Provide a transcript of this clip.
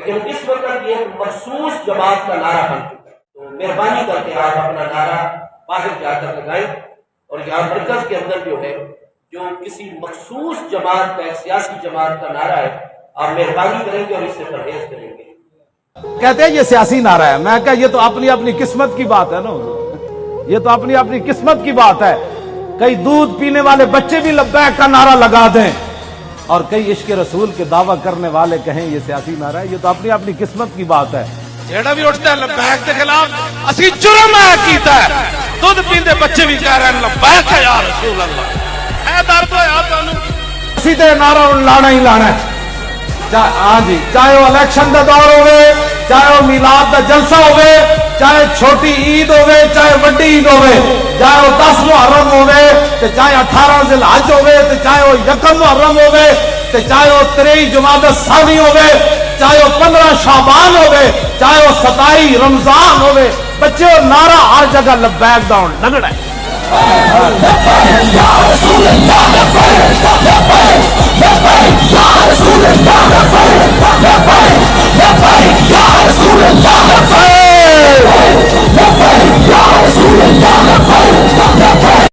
لیکن اس وقت یہ مخصوص جماعت کا نعرہ بن چکا ہے. تو مہربانی کر کے آپ اپنا نعرہ باہر جا کر لگائیں، اور یہاں مرکز کے اندر جو ہے جو کسی مخصوص جماعت کا، ایک سیاسی جماعت کا نعرہ ہے، آپ مہربانی کریں گے اور اس سے پرہیز کریں گے. کہتے ہیں یہ سیاسی نعرہ ہے. میں کہا یہ تو اپنی اپنی قسمت کی بات ہے نا، یہ تو اپنی اپنی قسمت کی بات ہے. کئی دودھ پینے والے بچے بھی لبیک کا نعرہ لگا دیں اور کئی عشق رسول کے دعویٰ کرنے والے کہیں یہ سیاسی نعرہ ہے. یہ تو اپنی اپنی قسمت کی بات ہے. جیڑا بھی اٹھتا ہے لبیک کے خلاف اسی جرم ہے کیتا ہے. دودھ پیندے بچے بھی کہہ رہے ہیں لبیک ہے یا رسول اللہ. ہے درد ہویا تانوں اسی طرح نعرہ لانا ہی لانا ہے. ہاں جی، چاہے وہ الیکشن کا دور ہوئے، چاہے وہ میلاد کا جلسہ ہوئے، چاہے چھوٹی عید ہوئے، چاہے وڈی عید ہوئے، چاہے وہ 10 محرم ہوئے، چاہے 18 ذی الحج ہوئے، چاہے وہ 1 محرم ہوئے، چاہے وہ 23 جمادی الثانی ہوئے، چاہے وہ 15 شعبان ہوئے، چاہے وہ 27 رمضان ہوئے، بچے وہ نعرہ ہر جگہ لبیک دا لگڑا ہے.